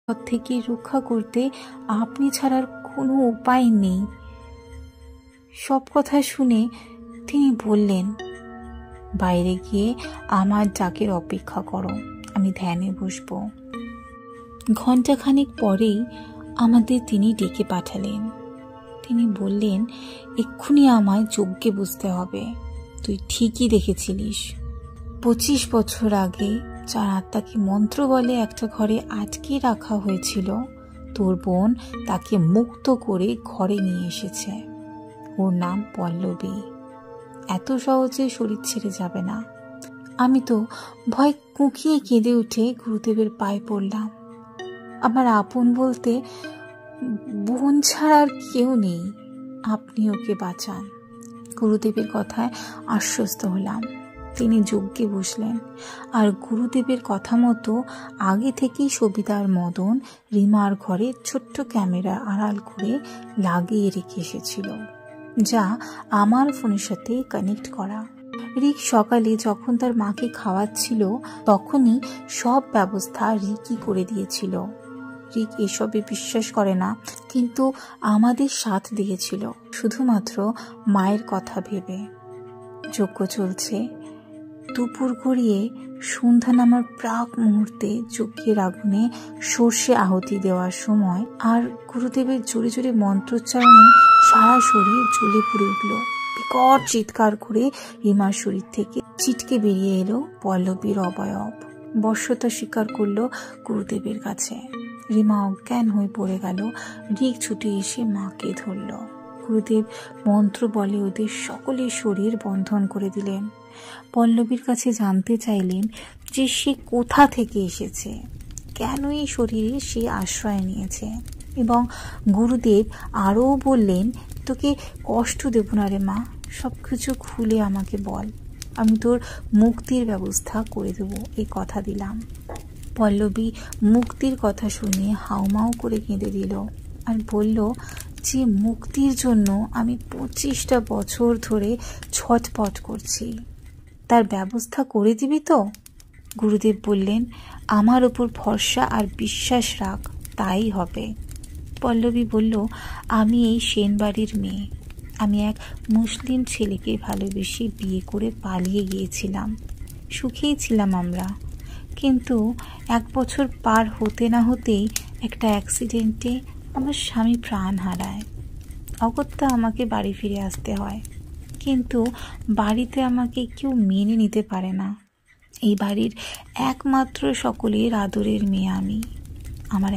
পথ থেকে রক্ষা করতে আপনি ছাড়ার কোনো উপায় নেই। সব কথা শুনে তিনি বললেন, বাইরে গিয়ে আমার ডাকের অপেক্ষা করো, আমি ধ্যানে বসব। ঘণ্টাখানিক পরেই আমাদের তিনি ডেকে পাঠালেন। তিনি বললেন, এক্ষুনি আমায় যজ্ঞে বুঝতে হবে। তুই ঠিকই দেখেছিলিস। 25 বছর আগে যার আত্মাকে মন্ত্র বলে একটা ঘরে আটকে রাখা হয়েছিল, তোর বোন তাকে মুক্ত করে ঘরে নিয়ে এসেছে। ওর নাম পল্লবী। এত সহজে শরীর ছেড়ে যাবে না। আমি তো ভয় কুঁকিয়ে কেঁদে উঠে গুরুদেবের পায়ে পড়লাম। আমার আপন বলতে বোন ছাড়া আর কেউ নেই, আপনি ওকে বাঁচান। গুরুদেবের কথায় আশ্বস্ত হলাম। তিনি যজ্ঞে বসলেন, আর গুরুদেবের কথা মতো আগে থেকেই সবিতার মদন রিমার ঘরে ছোট্ট ক্যামেরা আড়াল করে লাগিয়ে রেখে এসেছিল, যা আমার ফোনের সাথে কানেক্ট করা। রিক সকালে যখন তার মাকে খাওয়াচ্ছিল, তখনই সব ব্যবস্থা রিকই করে দিয়েছিল। রিক এসবে বিশ্বাস করে না, কিন্তু আমাদের সাথ দিয়েছিল শুধুমাত্র মায়ের কথা ভেবে। যজ্ঞ চলছে। দুপুর গড়িয়ে সন্ধ্যা নামার প্রাক মুহূর্তে যজ্ঞের আগুনে সর্ষে আহুতি দেওয়ার সময় আর গুরুদেবের জোরে জোরে মন্ত্রোচ্চারণে সারা শরীর জ্বলে পুড়ে উঠল। বিকট চিৎকার করে রিমার শরীর থেকে ছিটকে বেরিয়ে এলো পল্লবীর অবয়ব। বশ্যতা স্বীকার করল গুরুদেবের কাছে। রিমা অজ্ঞান হয়ে পড়ে গেল। রিক ছুটে এসে মাকে ধরল। গুরুদেব মন্ত্র বলে ওদের সকলের শরীর বন্ধন করে দিলেন। পল্লবীর কাছে জানতে চাইলেন যে সে কোথা থেকে এসেছে, কেন এই শরীরে সে আশ্রয় নিয়েছে, এবং গুরুদেব আরও বললেন, তোকে কষ্ট দেব না রে মা, সব কিছু খুলে আমাকে বল, আমি তোর মুক্তির ব্যবস্থা করে দেব, এই কথা দিলাম। পল্লবী মুক্তির কথা শুনে হাউমাউ করে কেঁদে দিল আর বলল যে মুক্তির জন্য আমি 25টা বছর ধরে ছটপট করছি, তার ব্যবস্থা করে দিবি তো? গুরুদেব বললেন, আমার ওপর ভরসা আর বিশ্বাস রাখ, তাই হবে। পল্লবী বলল, আমি এই সেন বাড়ির মেয়ে। আমি এক মুসলিম ছেলেকে ভালোবেসে বিয়ে করে পালিয়ে গিয়েছিলাম। সুখেই ছিলাম আমরা, কিন্তু 1 বছর পার হতে না হতেই একটা অ্যাক্সিডেন্টে আমার স্বামী প্রাণ হারায়। অগত্যা আমাকে বাড়ি ফিরে আসতে হয়, কিন্তু বাড়িতে আমাকে কেউ মেনে নিতে পারে না। এই বাড়ির একমাত্র সকলের আদরের মেয়ে আমি। আমার